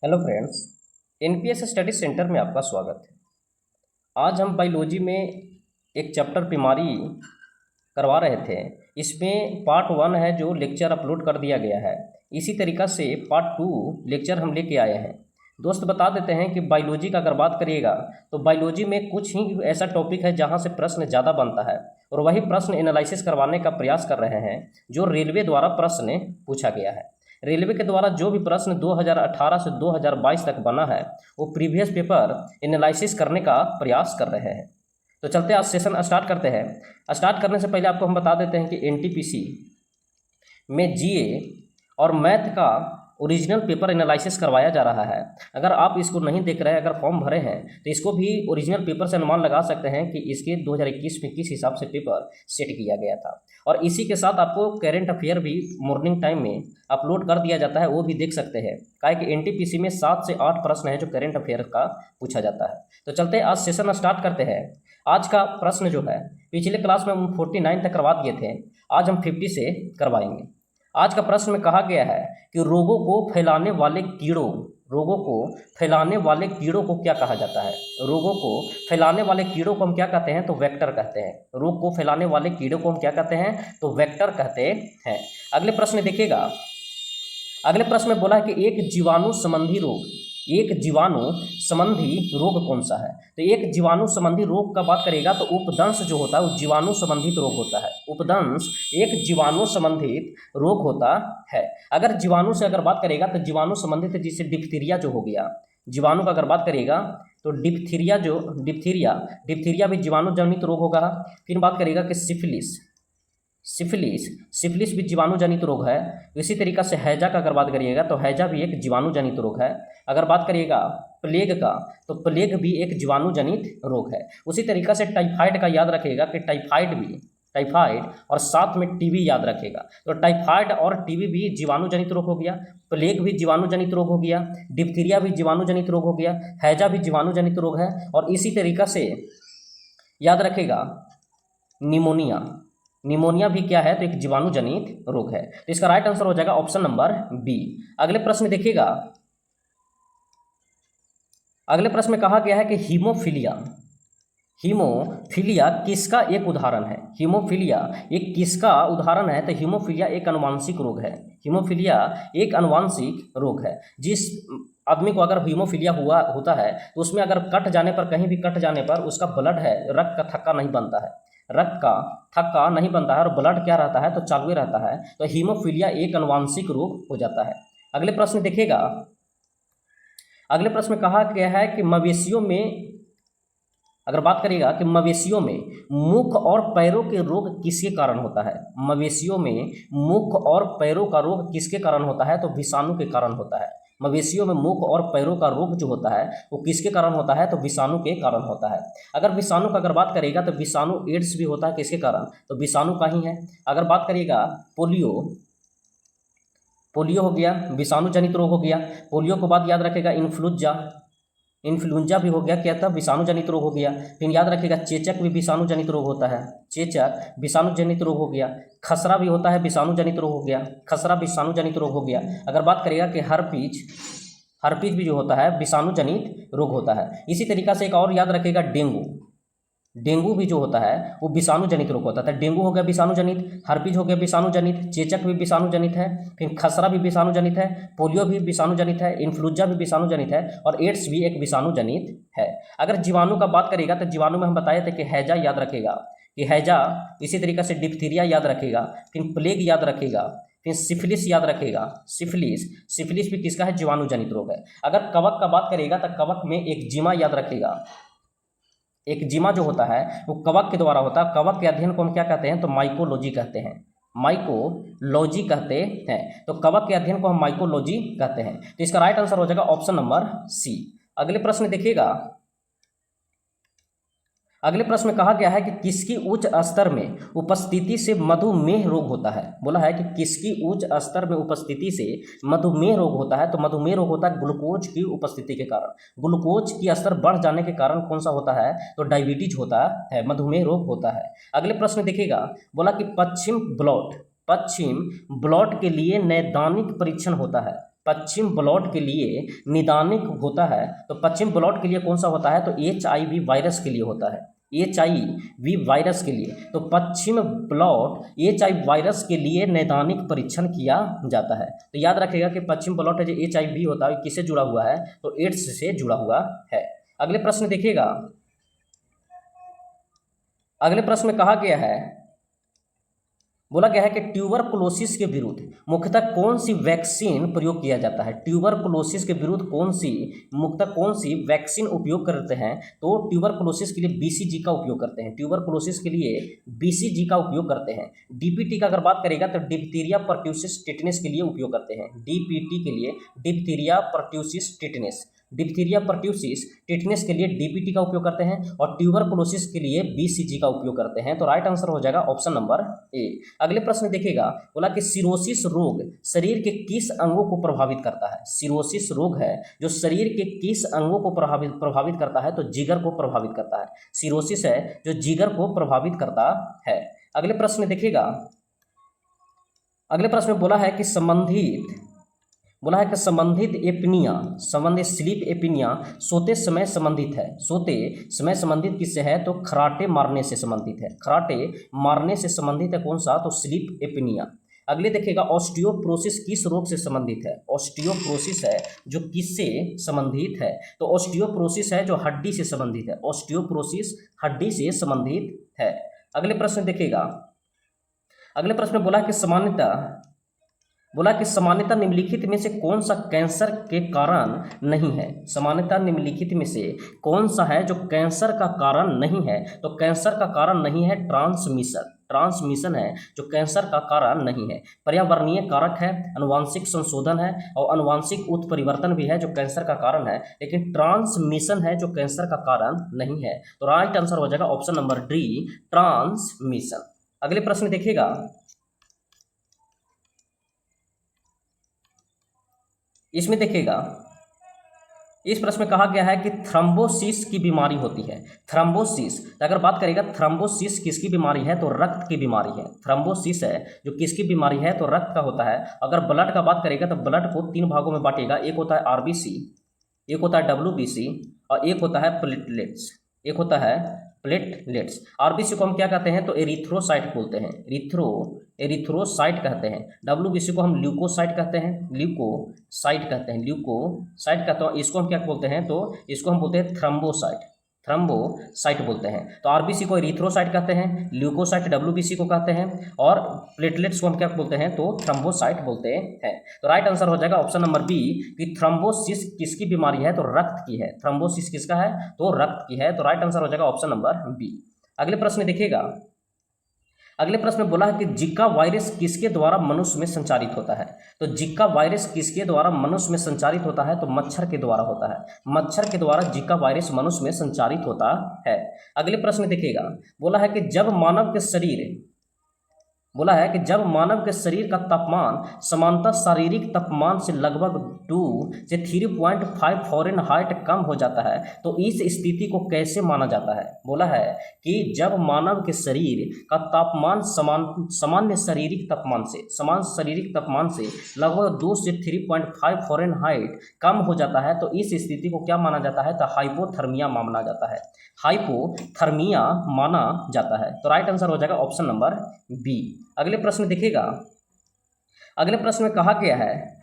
Hello friends, NPS study centre में आपका स्वागत है। आज हम बायोलॉजी में एक चैप्टर बीमारी करवा रहे थे। इसमें पार्ट 1 है जो लेक्चर अपलोड कर दिया गया है। इसी तरीक़ा से पार्ट 2 लेक्चर हम लेके आए हैं। दोस्त बता देते हैं कि बायोलॉजी का अगर बात करिएगा तो बायोलॉजी में कुछ ही ऐसा टॉपिक है जहाँ से प्रश्न ज़्यादा बनता है और वही प्रश्न एनालिसिस करवाने का प्रयास कर रहे हैं जो रेलवे द्वारा प्रश्न पूछा गया है। रेलवे के द्वारा जो भी प्रश्न 2018 से 2022 तक बना है वो प्रीवियस पेपर एनालिसिस करने का प्रयास कर रहे हैं। तो चलते आज सेशन स्टार्ट करते हैं। स्टार्ट करने से पहले आपको हम बता देते हैं कि एनटीपीसी में जीए और मैथ का ओरिजिनल पेपर एनालिसिस करवाया जा रहा है। अगर आप इसको नहीं देख रहे हैं, अगर फॉर्म भरे हैं तो इसको भी ओरिजिनल पेपर से अनुमान लगा सकते हैं कि इसके 2021 में किस हिसाब से पेपर सेट किया गया था। और इसी के साथ आपको करेंट अफेयर भी मॉर्निंग टाइम में अपलोड कर दिया जाता है, वो भी देख सकते हैं। क्या कि एनटीपीसी में 7 से 8 प्रश्न है जो करेंट अफेयर का पूछा जाता है। तो चलते आज सेशन स्टार्ट करते हैं। आज का प्रश्न जो है पिछले क्लास में हम 49 तक करवा दिए थे, आज हम 50 से करवाएंगे। आज का प्रश्न में कहा गया है कि रोगों को फैलाने वाले कीड़ों को क्या कहा जाता है। रोगों को फैलाने वाले कीड़ों को हम क्या कहते हैं, तो वेक्टर कहते हैं। रोग को फैलाने वाले कीड़ों को हम क्या कहते हैं, तो वेक्टर कहते हैं। अगले प्रश्न देखिएगा। अगले प्रश्न में बोला है कि एक जीवाणु संबंधी रोग कौन सा है। तो एक जीवाणु संबंधी रोग का बात करेगा तो उपदंश जो होता है वो जीवाणु संबंधित रोग होता है। उपदंश एक जीवाणु संबंधित रोग होता है। अगर जीवाणु से अगर बात करेगा तो जीवाणु संबंधित जैसे डिप्थीरिया जो हो गया, जीवाणु का अगर बात करेगा तो डिप्थीरिया भी जीवाणु जनित रोग होगा। फिर बात करेगा कि सिफिलिस भी जीवाणु जनित रोग है। इसी तरीक़ा से हैजा का अगर बात करिएगा तो हैजा भी एक जीवाणु जनित रोग है। अगर बात करिएगा प्लेग का तो प्लेग भी एक जीवाणु जनित रोग है। उसी तरीक़ा से टाइफाइड का याद रखिएगा कि टाइफाइड और साथ में टीबी याद रखेगा। तो टाइफाइड और टीबी भी जीवाणु जनित रोग हो गया, प्लेग भी जीवाणु जनित रोग हो गया, डिप्थीरिया भी जीवाणु जनित रोग हो गया, हैजा भी जीवाणु जनित रोग है। और इसी तरीक़ा से याद रखेगा निमोनिया भी क्या है, तो एक जीवाणु जनित रोग है। तो इसका राइट आंसर हो जाएगा ऑप्शन नंबर बी। अगले प्रश्न देखिएगा। अगले प्रश्न में कहा गया है कि हीमोफीलिया किसका एक उदाहरण है। हीमोफीलिया एक किसका उदाहरण है, तो हीमोफीलिया एक अनुवांशिक रोग है। हीमोफीलिया एक अनुवांशिक रोग है। जिस आदमी को अगर हीमोफीलिया होता है तो उसमें अगर कहीं भी कट जाने पर उसका ब्लड है, रक्त का थक्का नहीं बनता है, और ब्लड क्या रहता है, तो चालू रहता है। तो हीमोफीलिया एक अनुवांशिक रोग हो जाता है। अगले प्रश्न देखिएगा। अगले प्रश्न में कहा गया है कि मवेशियों में अगर बात करिएगा कि मवेशियों में मुख और पैरों के रोग किसके कारण होता है। मवेशियों में मुख और पैरों का रोग किसके कारण होता है, तो विषाणु के कारण होता है। मवेशियों में मुख और पैरों का रोग जो होता है वो किसके कारण होता है, तो विषाणु के कारण होता है। अगर विषाणु का अगर बात करिएगा तो विषाणु एड्स भी होता है किसके कारण, तो विषाणु का ही है। अगर बात करिएगा पोलियो हो गया, विषाणु जनित रोग हो गया। पोलियो को बाद याद रखेगा इन्फ्लुएंजा भी हो गया, क्या था, विषाणु जनित रोग हो गया। फिर याद रखेगा चेचक भी विषाणु जनित रोग होता है, चेचक विषाणु जनित रोग हो गया। खसरा भी होता है, विषाणु जनित रोग हो गया, खसरा विषाणु जनित रोग हो गया। अगर बात करेगा कि हर्पीज भी जो होता है विषाणु जनित रोग होता है। इसी तरीक़ा से एक और याद रखेगा डेंगू भी जो होता है वो विषाणु जनित रोग होता है। डेंगू हो गया विषाणु जनित, हर्पीज हो गया विषाणु जनित, चेचक भी विषाणु जनित है, फिर खसरा भी विषाणु जनित है, पोलियो भी विषाणु जनित है, इन्फ्लुएंजा भी विषाणु जनित है और एड्स भी एक विषाणु जनित है। अगर जीवाणु का बात करेगा तो जीवाणु में हम बताए थे कि हैजा याद रखेगा कि हैजा, इसी तरीक़े से डिप्थीरिया याद रखेगा, फिर प्लेग याद रखेगा, फिर सिफिलिस याद रखेगा। सिफिलिस भी किसका है, जीवाणु जनित रोग है। अगर कवक का बात करेगा तो कवक में एक्जिमा याद रखेगा। एक्जिमा जो होता है वो कवक के द्वारा होता है। कवक के अध्ययन को हम क्या कहते हैं, तो माइकोलॉजी कहते हैं। तो कवक के अध्ययन को हम माइकोलॉजी कहते हैं। तो इसका राइट आंसर हो जाएगा ऑप्शन नंबर सी। अगले प्रश्न देखिएगा। अगले प्रश्न में कहा गया है कि किसकी उच्च स्तर में उपस्थिति से मधुमेह रोग होता है। बोला है कि किसकी उच्च स्तर में उपस्थिति से मधुमेह रोग होता है, तो मधुमेह रोग होता है ग्लूकोज की उपस्थिति के कारण। ग्लूकोज की स्तर बढ़ जाने के कारण कौन सा होता है, तो डायबिटीज होता है, मधुमेह रोग होता है। अगले प्रश्न देखिएगा। बोला कि पश्चिम ब्लॉट के लिए नैदानिक परीक्षण होता है। पश्चिम ब्लॉट के लिए निदानिक होता है, तो पश्चिम ब्लॉट के लिए कौन सा होता है, तो HIV वायरस के लिए होता है, HIV वायरस के लिए। तो पश्चिम ब्लॉट HIV वायरस के लिए नैदानिक परीक्षण किया जाता है। तो याद रखिएगा कि पश्चिम ब्लॉट जो HIV होता है किससे जुड़ा हुआ है, तो एड्स से जुड़ा हुआ है। अगले प्रश्न देखिएगा, अगले प्रश्न में कहा गया है, बोला गया है कि ट्यूबरकुलोसिस के विरुद्ध मुख्यतः कौन सी वैक्सीन प्रयोग किया जाता है। ट्यूबरकुलोसिस के विरुद्ध मुख्यतः कौन सी वैक्सीन उपयोग करते हैं, तो ट्यूबरकुलोसिस के लिए BCG का उपयोग करते हैं। ट्यूबरकुलोसिस के लिए BCG का उपयोग करते हैं। DPT का अगर बात करेगा तो डिप्थीरिया परट्यूसिस टिटनेस के लिए उपयोग करते हैं। DPT के लिए diphtheria pertussis tetanus, diphtheria pertussis tetanus के लिए DPT का उपयोग करते हैं और ट्यूबरकुलोसिस के लिए BCG का उपयोग करते हैं। तो राइट आंसर हो जाएगा ऑप्शन नंबर ए। अगले प्रश्न देखिएगा, बोला कि सिरोसिस रोग शरीर के किस अंगों को प्रभावित करता है। सिरोसिस रोग है जो शरीर के किस अंगों को प्रभावित करता है, तो जिगर को प्रभावित करता है। सिरोसिस है जो जिगर को प्रभावित करता है। अगले प्रश्न देखिएगा, अगले प्रश्न में बोला है कि संबंधित एपनिया, संबंधित स्लीप एपनिया सोते समय संबंधित है। सोते समय संबंधित किससे है, तो खराटे मारने से संबंधित है। खराटे मारने से संबंधित है कौन सा, तो स्लीप एपनिया। अगले देखिएगा, ऑस्टियोप्रोसिस किस रोग से संबंधित है। ऑस्टियोप्रोसिस है जो किससे संबंधित है, तो ऑस्टियोप्रोसिस है जो हड्डी से संबंधित है। ऑस्टियोप्रोसिस हड्डी से संबंधित है। अगले प्रश्न देखिएगा, अगले प्रश्न में बोला कि सामान्यतः निम्नलिखित में से कौन सा कैंसर के कारण नहीं है। सामान्यतः निम्नलिखित में से कौन सा है जो कैंसर का कारण नहीं है, तो कैंसर का कारण नहीं है ट्रांसमिशन। ट्रांसमिशन है जो कैंसर का कारण नहीं है। पर्यावरणीय कारक है, अनुवांशिक संशोधन है और अनुवांशिक उत्परिवर्तन भी है जो कैंसर का कारण है, लेकिन ट्रांसमिशन है जो कैंसर का कारण नहीं है। तो राइट आंसर हो जाएगा ऑप्शन नंबर डी, ट्रांसमिशन। अगले प्रश्न देखिएगा, इसमें देखिएगा, इस प्रश्न में कहा गया है कि थ्रोम्बोसिस की बीमारी होती है। थ्रोम्बोसिस अगर बात करेगा, थ्रोम्बोसिस किसकी बीमारी है, तो रक्त की बीमारी है। थ्रोम्बोसिस है जो किसकी बीमारी है, तो रक्त का होता है। अगर ब्लड का बात करेगा तो ब्लड को 3 भागों में बांटेगा, एक होता है RBC, एक होता है WBC और एक होता है प्लेटलेट्स। एक होता है प्लेटलेट्स। RBC को हम क्या कहते हैं, तो एरिथ्रोसाइट बोलते हैं। एरिथ्रोसाइट कहते हैं। WBC को हम ल्यूकोसाइट कहते हैं। ल्यूकोसाइट कहते हैं। इसको हम क्या बोलते हैं, तो इसको हम बोलते हैं थ्रोम्बोसाइट बोलते हैं। तो RBC को एरिथ्रोसाइट कहते हैं, ल्यूकोसाइट WBC को कहते हैं और प्लेटलेट्स को हम क्या बोलते हैं, तो थ्रोम्बोसाइट बोलते हैं। तो राइट आंसर हो जाएगा ऑप्शन नंबर बी कि थ्रोम्बोसिस किसकी बीमारी है, तो रक्त की है। थ्रोम्बोसिस किसका है, तो रक्त की है। तो राइट आंसर हो जाएगा ऑप्शन नंबर बी। अगले प्रश्न देखिएगा, अगले प्रश्न में बोला है कि जिका वायरस किसके द्वारा मनुष्य में संचारित होता है। तो जिका वायरस किसके द्वारा मनुष्य में संचारित होता है, तो मच्छर के द्वारा होता है। मच्छर के द्वारा जिका वायरस मनुष्य में संचारित होता है। अगले प्रश्न देखिएगा, बोला है कि जब मानव के शरीर का तापमान सामान्यतः शारीरिक तापमान से लगभग 2 से 3.5 फ़ारेनहाइट कम हो जाता है, तो इस स्थिति को कैसे माना जाता है। बोला है कि जब मानव के शरीर का तापमान सामान्य शारीरिक तापमान से लगभग 2 से 3.5 फ़ारेनहाइट कम हो जाता है, तो इस स्थिति को क्या माना जाता है, तो हाइपोथर्मिया माना जाता है। हाइपोथर्मिया माना जाता है। तो राइट आंसर हो जाएगा ऑप्शन नंबर बी। अगले प्रश्न देखिएगा, अगले प्रश्न में कहा गया है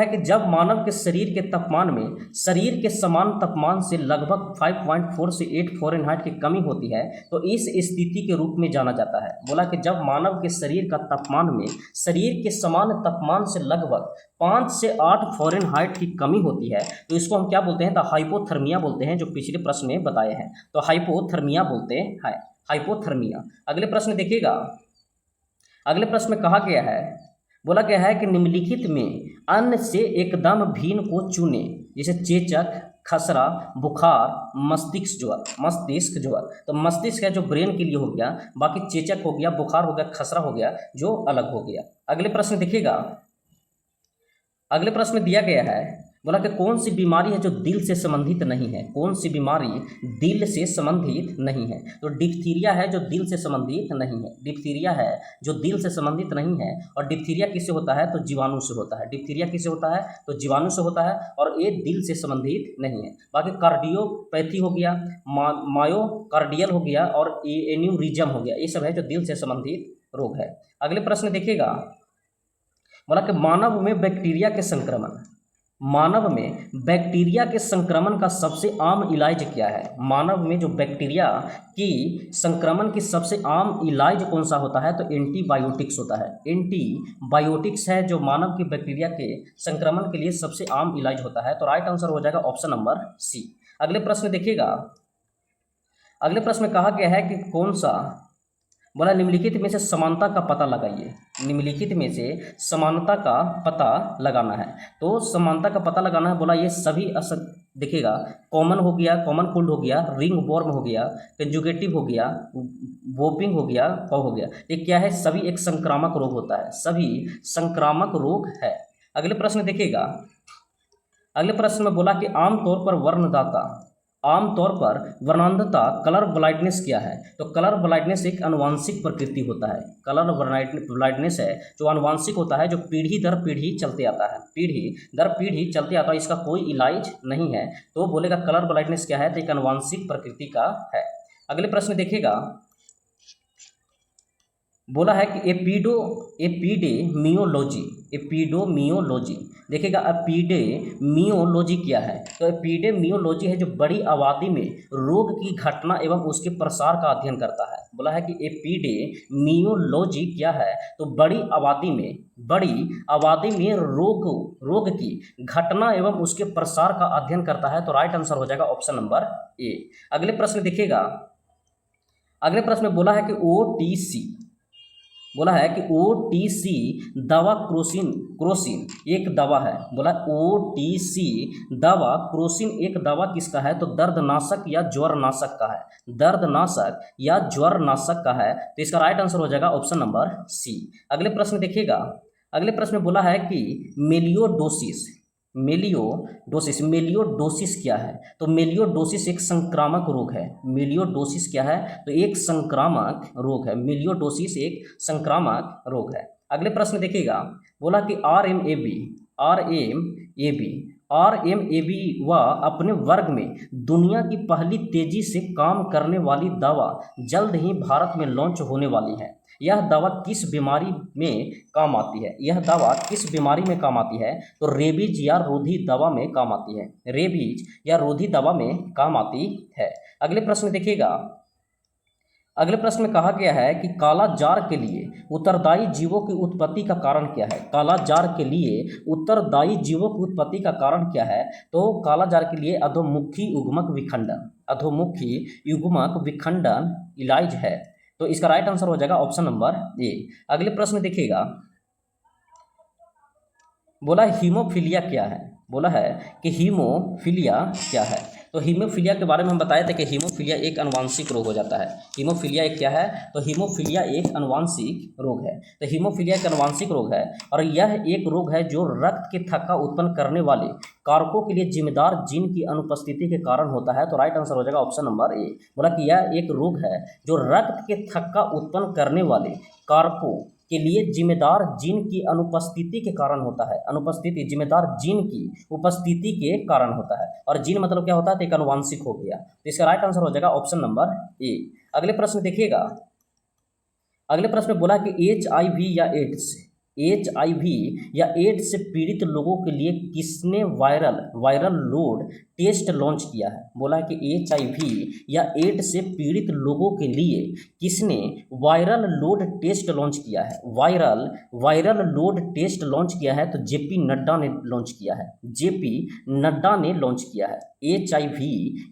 कि जब मानव के शरीर के तापमान में शरीर के समान तापमान से लगभग 5.4 से 8 फ़ारेनहाइट की कमी होती है, तो इस स्थिति के रूप में जाना जाता है। बोला कि जब मानव के शरीर का तापमान में शरीर के समान तापमान से लगभग 5 से 8 फ़ारेनहाइट की कमी होती है, तो इसको हम क्या बोलते हैं, तो हाइपोथर्मिया बोलते हैं, जो पिछले प्रश्न में बताए हैं। तो हाइपोथर्मिया बोलते हैं, हाइपोथर्मिया। अगले प्रश्न देखिएगा, अगले प्रश्न में कहा गया है, बोला गया है कि निम्नलिखित में अन्य से एकदम भिन्न को चुने, जैसे चेचक, खसरा, बुखार, मस्तिष्क ज्वर। तो मस्तिष्क है जो ब्रेन के लिए हो गया, बाकी चेचक हो गया, बुखार हो गया, खसरा हो गया जो अलग हो गया। अगले प्रश्न देखिएगा, अगले प्रश्न में दिया गया है, बोला कि कौन सी बीमारी है जो दिल से संबंधित नहीं है, कौन सी बीमारी दिल से संबंधित नहीं है। तो डिप्थीरिया है जो दिल से संबंधित नहीं है, डिप्थीरिया है जो दिल से संबंधित नहीं है। और डिप्थीरिया किससे होता है, तो जीवाणु से होता है। डिप्थीरिया किससे होता है, तो जीवाणु से होता है और ये दिल से संबंधित नहीं है। बाकी कार्डियोपैथी हो गया, मायोकार्डियल हो गया और एन्यूरिज्म हो गया, ये सब है जो दिल से संबंधित रोग है। अगले प्रश्न देखिएगा, बोला कि मानव में बैक्टीरिया के संक्रमण, मानव में बैक्टीरिया के संक्रमण का सबसे आम इलाज क्या है। मानव में जो बैक्टीरिया की संक्रमण की सबसे आम इलाज कौन सा होता है, तो एंटीबायोटिक्स होता है। एंटीबायोटिक्स है जो मानव की बैक्टीरिया के संक्रमण के लिए सबसे आम इलाज होता है। तो राइट आंसर हो जाएगा ऑप्शन नंबर सी। अगले प्रश्न देखिएगा, अगले प्रश्न में कहा गया है कि कौन सा, बोला निम्नलिखित में से समानता का पता लगाइए। निम्नलिखित में से समानता का पता लगाना है। तो समानता का पता लगाना है, बोला ये सभी देखिएगा, कॉमन हो गया, कॉमन कोल्ड हो गया, रिंग वॉर्म हो गया, कंजुगेटिव हो गया, वोपिंग हो गया, कॉ हो गया। ये क्या है, सभी एक संक्रामक रोग होता है, सभी संक्रामक रोग है। अगले प्रश्न देखिएगा, अगले प्रश्न में बोला कि आमतौर पर वर्णदाता, आमतौर पर वर्णांधता कलर ब्लाइंडनेस क्या है। तो कलर ब्लाइंडनेस एक आनुवांशिक प्रकृति होता है। कलर ब्लाइंडनेस है जो आनुवांशिक होता है, जो पीढ़ी दर पीढ़ी चलते आता है, पीढ़ी दर पीढ़ी चलते आता है, इसका कोई इलाज नहीं है। तो बोलेगा कलर ब्लाइंडनेस क्या है, तो एक आनुवांशिक प्रकृति का है। अगले प्रश्न देखिएगा, बोला है कि एपिडेमियोलॉजी, एपिडेमियोलॉजी देखिएगा, एपिडेमियोलॉजी क्या है। तो एपिडेमियोलॉजी है जो बड़ी आबादी में रोग की घटना एवं उसके प्रसार का अध्ययन करता है। बोला है कि एपिडेमियोलॉजी क्या है, तो बड़ी आबादी में रोग की घटना एवं उसके प्रसार का अध्ययन करता है। तो राइट आंसर हो जाएगा ऑप्शन नंबर ए। अगले प्रश्न देखिएगा, अगले प्रश्न में बोला है कि ओटीसी, बोला है कि ओटीसी दवा क्रोसिन एक दवा है। बोला ओटीसी दवा क्रोसिन एक दवा किसका है, तो दर्दनाशक या ज्वरनाशक का है, दर्दनाशक या ज्वरनाशक का है। तो इसका राइट आंसर हो जाएगा ऑप्शन नंबर सी। अगले प्रश्न देखिएगा, अगले प्रश्न में बोला है कि मेलियोडोसिस क्या है। तो मेलियोडोसिस एक संक्रामक रोग है। मेलियोडोसिस क्या है, तो एक संक्रामक रोग है। मेलियोडोसिस एक संक्रामक रोग है। अगले प्रश्न देखिएगा, बोला कि आरएमएबी व अपने वर्ग में दुनिया की पहली तेजी से काम करने वाली दवा जल्द ही भारत में लॉन्च होने वाली है। यह दवा किस बीमारी में काम आती है, यह दवा किस बीमारी में काम आती है, तो रेबीज या रोधी दवा में काम आती है, रेबीज या रोधी दवा में काम आती है। अगले प्रश्न देखिएगा, अगले प्रश्न में कहा गया है कि काला जार के लिए उत्तरदायी जीवों की उत्पत्ति का कारण क्या है। काला जार के लिए उत्तरदायी जीवों की उत्पत्ति का कारण क्या है, तो काला जार के लिए अधोमुखी युग्मक विखंडन इलाज है। तो इसका राइट आंसर हो जाएगा ऑप्शन नंबर ए। अगले प्रश्न देखिएगा, बोला हीमोफीलिया क्या है। बोला है कि हीमोफीलिया क्या है। तो हीमोफीलिया के बारे में हम बताए थे कि हीमोफीलिया एक आनुवांशिक रोग हो जाता है। हीमोफीलिया एक क्या है, तो हीमोफीलिया एक आनुवांशिक रोग है। तो हीमोफीलिया एक आनुवांशिक रोग है और यह एक रोग है जो रक्त के थक्का उत्पन्न करने वाले कारकों के लिए जिम्मेदार जीन की अनुपस्थिति के कारण होता है। तो राइट आंसर हो जाएगा ऑप्शन नंबर ए। बोला कि यह एक रोग है जो रक्त के थक्का उत्पन्न करने वाले कारकों के लिए जिम्मेदार जीन की अनुपस्थिति के कारण होता है। अनुपस्थिति जिम्मेदार जीन की उपस्थिति के कारण होता है। और जीन मतलब क्या होता है, तो एक अनुवांशिक हो गया। तो इसका राइट आंसर हो जाएगा ऑप्शन नंबर ए। अगले प्रश्न देखिएगा, अगले प्रश्न में बोला कि HIV या एड्स से पीड़ित लोगों के लिए किसने वायरल लोड टेस्ट लॉन्च किया है। बोला है कि HIV या एड्स से पीड़ित लोगों के लिए किसने वायरल लोड टेस्ट लॉन्च किया है। वायरल लोड टेस्ट लॉन्च किया है, तो JP नड्डा ने लॉन्च किया है। JP नड्डा ने लॉन्च किया है। HIV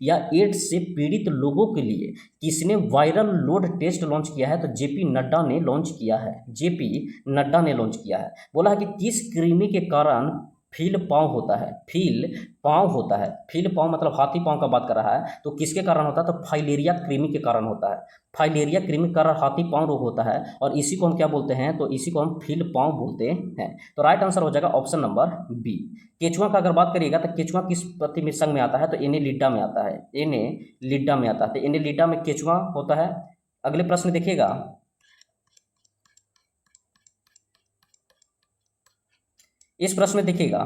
या एड्स से पीड़ित लोगों के लिए किसने वायरल लोड टेस्ट लॉन्च किया है, तो JP नड्डा ने लॉन्च किया है। JP नड्डा ने लॉन्च किया है। बोला है कि किस कृमि के कारण फील पाँव होता है, फील पाँव होता है, फील पाँव मतलब हाथी पाँव का बात कर रहा है, तो किसके कारण होता है, तो फाइलेरिया कृमि के कारण होता है। फाइलेरिया कृमि के कारण हाथी पाँव रोग होता है, और इसी को हम क्या बोलते हैं, तो इसी को हम फील पाँव बोलते हैं। तो राइट आंसर हो जाएगा ऑप्शन नंबर बी। केचुआ का अगर बात करिएगा तो केचुआ किस प्रतिमित संघ में आता है, तो एनेलिडा में आता है, एनेलिडा में आता है, तो एनेलिडा में केचुआ होता है। अगले प्रश्न देखिएगा, इस प्रश्न में देखिएगा,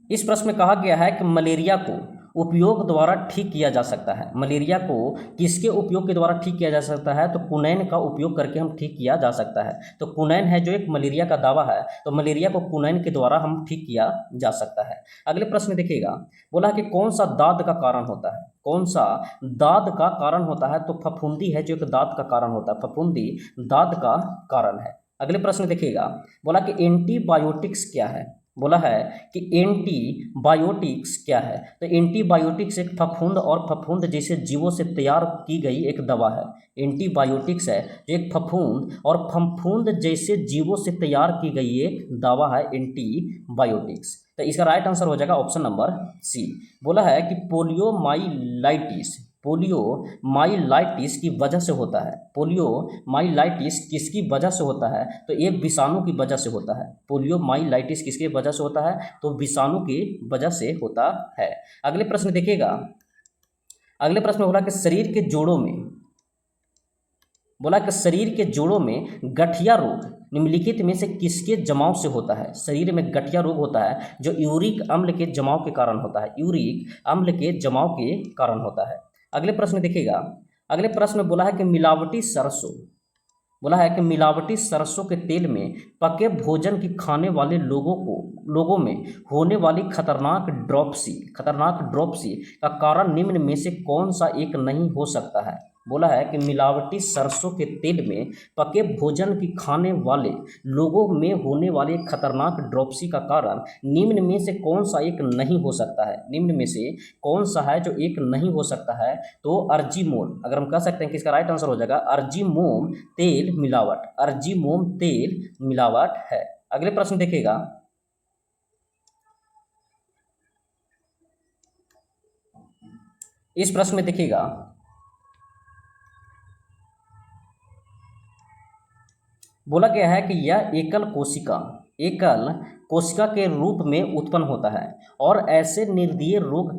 इस प्रश्न में कहा गया है कि मलेरिया को उपयोग द्वारा ठीक किया जा सकता है। मलेरिया को किसके उपयोग के द्वारा ठीक किया जा सकता है, तो कुनैन का उपयोग करके हम ठीक किया जा सकता है। तो कुनैन है जो एक मलेरिया का दवा है, तो मलेरिया को कुनैन के द्वारा हम ठीक किया जा सकता है। अगले प्रश्न देखिएगा, बोला कि कौन सा दाद का कारण होता है, कौन सा दाद का कारण होता है, तो फफूंदी है जो एक दाद का कारण होता है, फफूंदी दाद का कारण है। अगले प्रश्न देखिएगा, बोला कि एंटीबायोटिक्स क्या है, बोला है कि एंटीबायोटिक्स क्या है, तो एंटीबायोटिक्स एक फफूंद और फफूंद जैसे जीवों से तैयार की गई एक दवा है। एंटीबायोटिक्स है जो एक फफूंद और फफूंद जैसे जीवों से तैयार की गई एक दवा है एंटीबायोटिक्स। तो इसका राइट आंसर हो जाएगा ऑप्शन नंबर सी। बोला है कि पोलियोमाइलाइटिस, पोलियोमाइलाइटिस की वजह से होता है, पोलियोमाइलाइटिस किसकी वजह से होता है, तो ये विषाणु की वजह से होता है। पोलियोमाइलाइटिस किसकी वजह से होता है, तो विषाणु की वजह से होता है। अगले प्रश्न देखिएगा, अगले प्रश्न बोला कि शरीर के जोड़ों में, बोला कि शरीर के जोड़ों में गठिया रोग निम्नलिखित में से किसके जमाव से होता है। शरीर में गठिया रोग होता है जो यूरिक अम्ल के जमाव के कारण होता है, यूरिक अम्ल के जमाव के कारण होता है। अगले प्रश्न देखिएगा, अगले प्रश्न में बोला है कि मिलावटी सरसों, बोला है कि मिलावटी सरसों के तेल में पके भोजन की खाने वाले लोगों में होने वाली खतरनाक ड्रॉपसी का कारण निम्न में से कौन सा एक नहीं हो सकता है। बोला है कि मिलावटी सरसों के तेल में पके भोजन की खाने वाले लोगों में होने वाले खतरनाक ड्रॉपसी का कारण निम्न में से कौन सा एक नहीं हो सकता है, निम्न में से कौन सा है जो एक नहीं हो सकता है, तो अर्जीमोल, अगर हम कह सकते हैं कि इसका राइट आंसर हो जाएगा अर्जीमोम तेल मिलावट, अर्जीमोम तेल मिलावट है। अगले प्रश्न देखिएगा, इस प्रश्न में देखिएगा, बोला गया है कि यह एकल कोशिका के रूप में उत्पन्न होता है और ऐसे निर्दयी रोग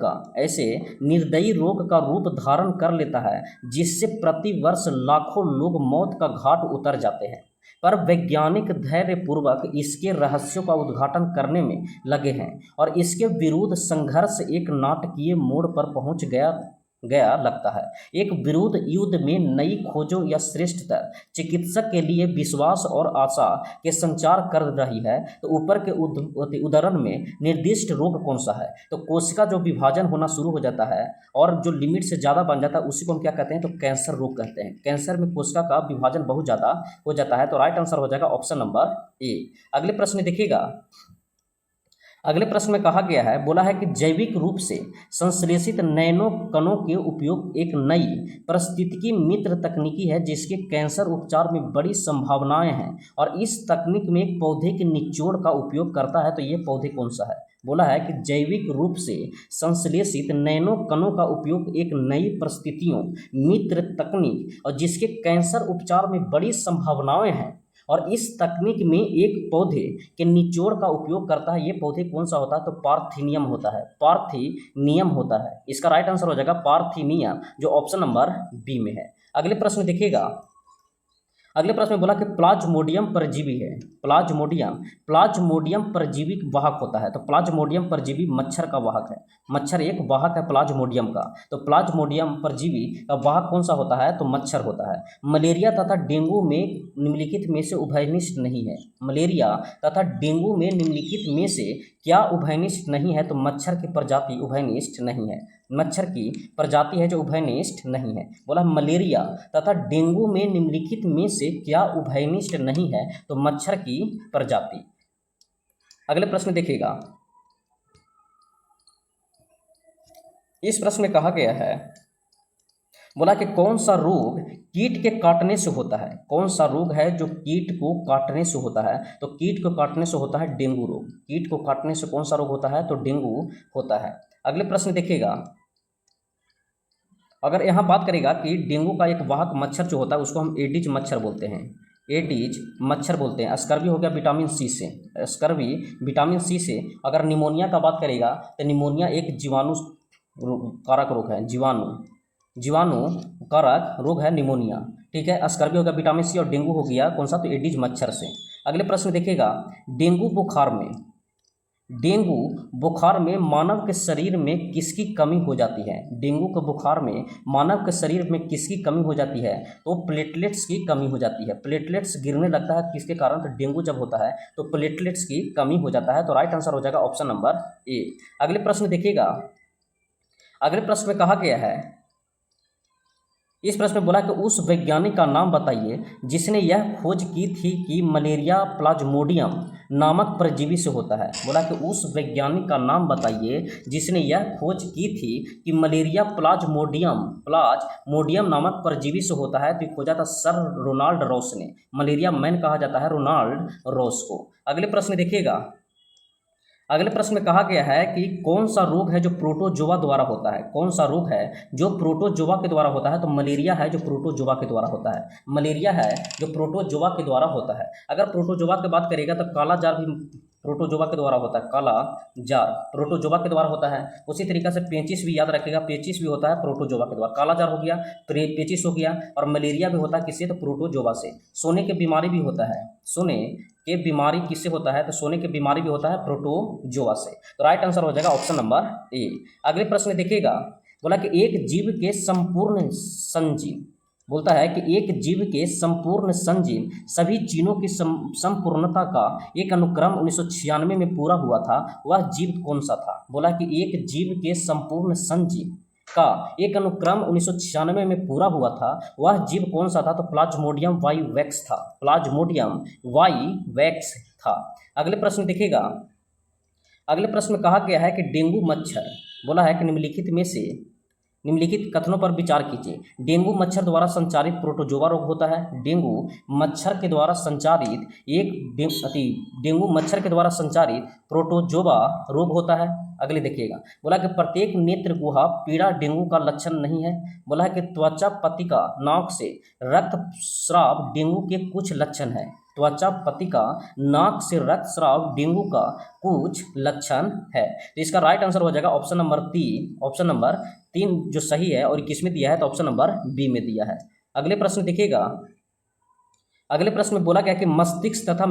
का रूप धारण कर लेता है जिससे प्रतिवर्ष लाखों लोग मौत का घाट उतर जाते हैं। पर वैज्ञानिक धैर्यपूर्वक इसके रहस्यों का उद्घाटन करने में लगे हैं और इसके विरुद्ध संघर्ष एक नाटकीय मोड़ पर पहुंच गया लगता है। एक विरुद्ध युद्ध में नई खोजों या श्रेष्ठतर चिकित्सक के लिए विश्वास और आशा के संचार कर रही है। तो ऊपर के उदाहरण में निर्दिष्ट रोग कौन सा है, तो कोशिका जो विभाजन होना शुरू हो जाता है और जो लिमिट से ज़्यादा बन जाता है उसी को हम क्या कहते हैं, तो कैंसर रोग कहते हैं। कैंसर में कोशिका का विभाजन बहुत ज़्यादा हो जाता है। तो राइट आंसर हो जाएगा ऑप्शन नंबर ए। अगले प्रश्न देखिएगा, अगले प्रश्न में कहा गया है, बोला है कि जैविक रूप से संश्लेषित नैनो कणों के उपयोग एक नई पारिस्थितिकी मित्र तकनीकी है जिसके कैंसर उपचार में बड़ी संभावनाएं हैं और इस तकनीक में एक पौधे के निचोड़ का उपयोग करता है। तो ये पौधे कौन सा है, बोला है कि जैविक रूप से संश्लेषित नैनो कणों का उपयोग एक नई परिस्थितियों मित्र तकनीक और जिसके कैंसर उपचार में बड़ी संभावनाएं हैं और इस तकनीक में एक पौधे के निचोड़ का उपयोग करता है। ये पौधे कौन सा होता है, तो पार्थिनियम होता है, पार्थिनियम होता है। इसका राइट आंसर हो जाएगा पार्थिनियम, जो ऑप्शन नंबर बी में है। अगले प्रश्न देखिएगा, अगले प्रश्न में बोला कि प्लाज्मोडियम परजीवी है, प्लाज्मोडियम परजीवी वाहक होता है। तो प्लाज्मोडियम परजीवी मच्छर का वाहक है, मच्छर एक वाहक है प्लाज्मोडियम का। तो प्लाज्मोडियम परजीवी का वाहक कौन सा होता है, तो मच्छर होता है। मलेरिया तथा डेंगू में निम्नलिखित में से उभयनिष्ठ नहीं है, मलेरिया तथा डेंगू में निम्नलिखित में से क्या उभयनिष्ठ नहीं है, तो मच्छर की प्रजाति उभयनिष्ठ नहीं है, मच्छर की प्रजाति है जो उभयनिष्ठ नहीं है। बोला मलेरिया तथा डेंगू में निम्नलिखित में से क्या उभयनिष्ठ नहीं है, तो मच्छर की प्रजाति। अगले प्रश्न देखिएगा, इस प्रश्न में कहा गया है, बोला कि कौन सा रोग कीट के काटने से होता है, कौन सा रोग है जो कीट को काटने से होता है, तो कीट को काटने से होता है डेंगू रोग। कीट को काटने से कौन सा रोग होता है, तो डेंगू होता है। अगले प्रश्न देखिएगा, अगर यहाँ बात करेगा कि डेंगू का एक वाहक मच्छर जो होता है उसको हम एडिज मच्छर बोलते हैं, एडिज मच्छर बोलते हैं। स्कर्वी हो गया विटामिन सी से, स्कर्वी विटामिन सी से। अगर निमोनिया का बात करेगा तो निमोनिया एक जीवाणु कारक रोग है, जीवाणु कारक रोग है निमोनिया, ठीक है। स्कर्वी हो गया विटामिन सी और डेंगू हो गया कौन सा, तो एडिज मच्छर से। अगले प्रश्न देखिएगा, डेंगू बुखार में मानव के शरीर में किसकी कमी हो जाती है। डेंगू के बुखार में मानव के शरीर में किसकी कमी हो जाती है, तो प्लेटलेट्स की कमी हो जाती है। प्लेटलेट्स गिरने लगता है किसके कारण, तो डेंगू जब होता है तो प्लेटलेट्स की कमी हो जाता है। तो राइट आंसर हो जाएगा ऑप्शन नंबर ए। अगले प्रश्न देखिएगा, अगले प्रश्न में कहा गया है, इस प्रश्न में बोला कि उस वैज्ञानिक का नाम बताइए जिसने यह खोज की थी कि मलेरिया प्लाज्मोडियम नामक परजीवी से होता है। बोला कि उस वैज्ञानिक का नाम बताइए जिसने यह खोज की थी कि मलेरिया प्लाज्मोडियम नामक परजीवी से होता है। तो खोजा था सर रोनाल्ड रॉस ने, मलेरिया मैन कहा जाता है रोनाल्ड रॉस को। अगले प्रश्न देखिएगा, अगले प्रश्न में कहा गया है कि कौन सा रोग है जो प्रोटोजोआ द्वारा होता है। कौन सा रोग है जो प्रोटोजोआ के द्वारा होता है, तो मलेरिया है जो प्रोटोजोआ के द्वारा होता है। मलेरिया है जो प्रोटोजोआ के द्वारा होता है। अगर प्रोटोजोआ की बात करेगा तो काला जार भी प्रोटोजोआ के द्वारा होता है, काला जार प्रोटोजोआ के द्वारा होता है। उसी तरीके से पेचिस भी याद रखेगा, पेचिस भी होता है प्रोटोजोआ के द्वारा। काला जार हो गया, पेचिस हो गया, और मलेरिया भी होता है किससे, तो प्रोटोजोआ से। सोने की बीमारी भी होता है, सोने के बीमारी किससे होता है, तो सोने की बीमारी भी होता है प्रोटोजोआ से। तो राइट आंसर हो जाएगा ऑप्शन नंबर ए। अगले प्रश्न देखिएगा, बोला कि एक जीव के संपूर्ण संजीव, बोलता है कि एक जीव के संपूर्ण संजीव सभी जीनों की संपूर्णता का एक अनुक्रम 1996 में पूरा हुआ था, वह जीव कौन सा था। बोला कि एक जीव के संपूर्ण संजीव का एक अनुक्रम 1996 में पूरा हुआ था, वह जीव कौन सा था, तो प्लाज्मोडियम वाइवैक्स था, प्लाज्मोडियम वाइवैक्स था। अगले प्रश्न देखिएगा, अगले प्रश्न में कहा गया है कि डेंगू मच्छर, बोला है कि निम्नलिखित कथनों पर विचार कीजिए। डेंगू मच्छर द्वारा संचारित प्रोटोजोआ रोग होता है। डेंगू मच्छर के द्वारा संचारित डेंगू मच्छर के द्वारा संचारित प्रोटोजोआ रोग होता है। अगले देखिएगा, बोला कि प्रत्येक नेत्र गुहा पीड़ा डेंगू का लक्षण नहीं है। बोला है कि त्वचा पत्तिका नाक से रक्तस्राव डेंगू के कुछ लक्षण है। त्वचा पत्तिका नाक से रक्तस्राव डेंगू का कुछ लक्षण है। तो इसका राइट आंसर हो जाएगा ऑप्शन नंबर 3। ऑप्शन नंबर 3 जो सही है और किस में दिया है, तो ऑप्शन नंबर बी में दिया है। अगले प्रश्न देखिएगा, अगले प्रश्न में बोला गया कि मस्तिष्क तथा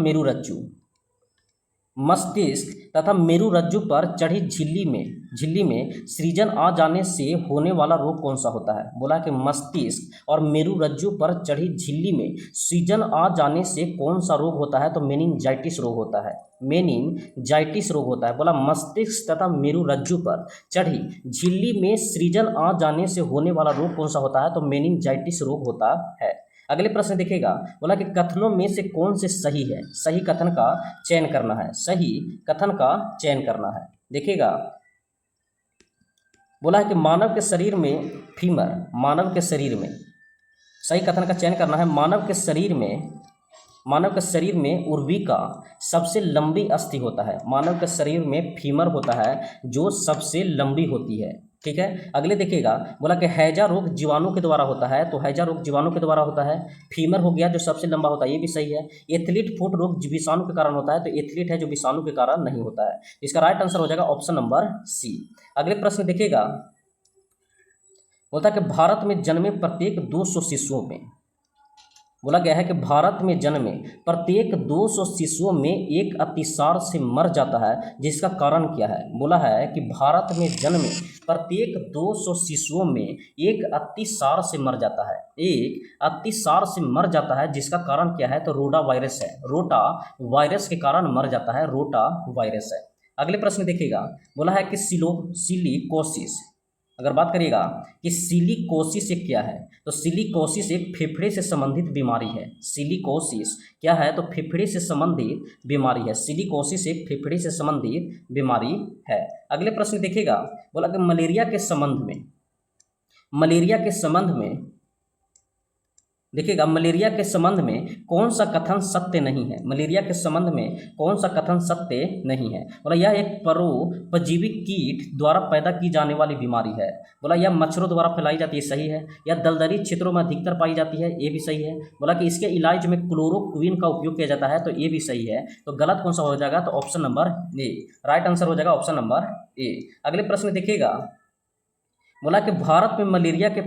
मेरुरज्जु पर चढ़ी झिल्ली में सृजन आ जाने से होने वाला रोग कौन सा होता है। बोला कि मस्तिष्क और मेरुरज्जु पर चढ़ी झिल्ली में सृजन आ जाने से कौन सा रोग होता है, तो मेनिंजाइटिस रोग होता है, मेनिंजाइटिस रोग होता है। बोला मस्तिष्क तथा मेरुरज्जु पर चढ़ी झिल्ली में सृजन आ जाने से होने वाला रोग कौन सा होता है, तो मेनिंजाइटिस रोग होता है। अगले प्रश्न देखिएगा, बोला कि कथनों में से कौन से सही है, सही कथन का चयन करना है, सही कथन का चयन करना है। देखिएगा, बोला है कि मानव के शरीर में फीमर, मानव के शरीर में, सही कथन का चयन करना है। मानव के शरीर में उर्विका सबसे लंबी अस्थि होता है। मानव के शरीर में फीमर होता है जो सबसे लंबी होती है, ठीक है। अगले देखिएगा, बोला कि हैजा रोग जीवाणु के द्वारा होता है, तो हैजा रोग जीवाणु के द्वारा होता है। फीमर हो गया जो सबसे लंबा होता है, ये भी सही है। एथलीट फुट रोग विषाणु के कारण होता है, तो एथलीट है जो विषाणु के कारण नहीं होता है। इसका राइट आंसर हो जाएगा ऑप्शन नंबर सी। अगले प्रश्न देखिएगा, बोलता है कि भारत में जन्मे प्रत्येक 200 शिशुओं में, बोला गया है कि भारत में जन्मे प्रत्येक 200 शिशुओं में एक अतिसार से मर जाता है, जिसका कारण क्या है। बोला है कि भारत में जन्मे प्रत्येक 200 शिशुओं में एक अतिसार से मर जाता है, एक अतिसार से मर जाता है, जिसका कारण क्या है, तो रोटा वायरस है, रोटा वायरस के कारण मर जाता है, रोटा वायरस है। अगले प्रश्न देखिएगा, बोला है कि सिलिकोसिस, अगर बात करिएगा कि सिलिकोसिस एक क्या है, तो सिलिकोसिस एक फेफड़े से संबंधित बीमारी है। सिलिकोसिस क्या है, तो फेफड़े से संबंधित बीमारी है। सिलिकोसिस एक फेफड़े से संबंधित बीमारी है। अगले प्रश्न देखिएगा, बोला कि मलेरिया के संबंध में मलेरिया के संबंध में, देखिएगा, मलेरिया के संबंध में कौन सा कथन सत्य नहीं है? मलेरिया के संबंध में कौन सा कथन सत्य नहीं है? बोला यह एक परोपजीवी कीट द्वारा पैदा की जाने वाली बीमारी है। बोला यह मच्छरों द्वारा फैलाई जाती है, सही है। यह दलदली क्षेत्रों में अधिकतर पाई जाती है, ये भी सही है। बोला कि इसके इलाज में क्लोरोक्विन का उपयोग किया जाता है, तो ये भी सही है। तो गलत कौन सा हो जाएगा? तो option number A, right answer हो जाएगा ऑप्शन नंबर ए। अगले प्रश्न देखिएगा, बोला कि भारत में मलेरिया के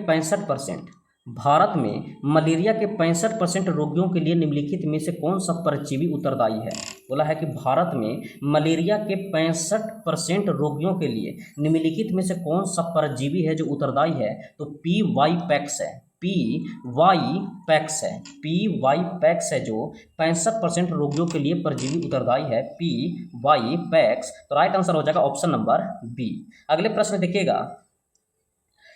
65% रोगियों के लिए निम्नलिखित में से कौन सा परजीवी उत्तरदायी है? बोला है कि भारत में मलेरिया के 65% रोगियों के लिए निम्नलिखित में से कौन सा परजीवी है जो उत्तरदायी है? तो पी वाई पैक्स है, PY पैक्स है जो 65% रोगियों के लिए परजीवी उत्तरदायी है, PY पैक्स। तो राइट आंसर हो जाएगा ऑप्शन नंबर बी। अगले प्रश्न देखिएगा,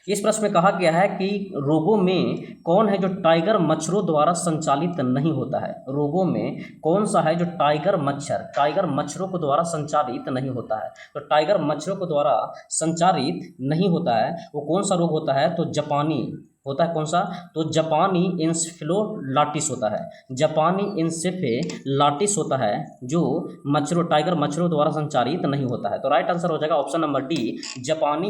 इस प्रश्न में कहा गया है कि रोगों में कौन है जो टाइगर मच्छरों द्वारा संचालित नहीं होता है? रोगों में कौन सा है जो टाइगर मच्छरों को द्वारा संचालित नहीं होता है? तो टाइगर मच्छरों को द्वारा संचालित नहीं होता है, वो कौन सा रोग होता है? तो जापानी होता है। कौन सा? तो जापानी इंसेफेलाइटिस होता है, जापानी इंसेफेलाइटिस होता है जो टाइगर मच्छरों द्वारा संचालित नहीं होता है। तो राइट आंसर हो जाएगा ऑप्शन नंबर डी, जापानी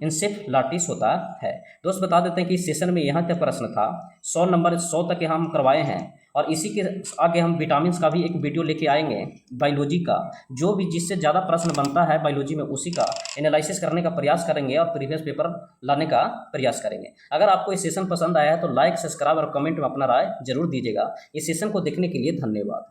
इंसेफेलाइटिस होता है। दोस्त बता देते हैं कि इस सेशन में यहाँ तक प्रश्न था, 100 तक यहाँ हम करवाए हैं, और इसी के आगे हम विटामिन का भी एक वीडियो लेके आएंगे बायोलॉजी का, जो भी जिससे ज़्यादा प्रश्न बनता है बायोलॉजी में उसी का एनालिसिस करने का प्रयास करेंगे और प्रीवियस पेपर लाने का प्रयास करेंगे। अगर आपको ये सेशन पसंद आया है तो लाइक, सब्सक्राइब और कमेंट में अपना राय जरूर दीजिएगा। इस सेशन को देखने के लिए धन्यवाद।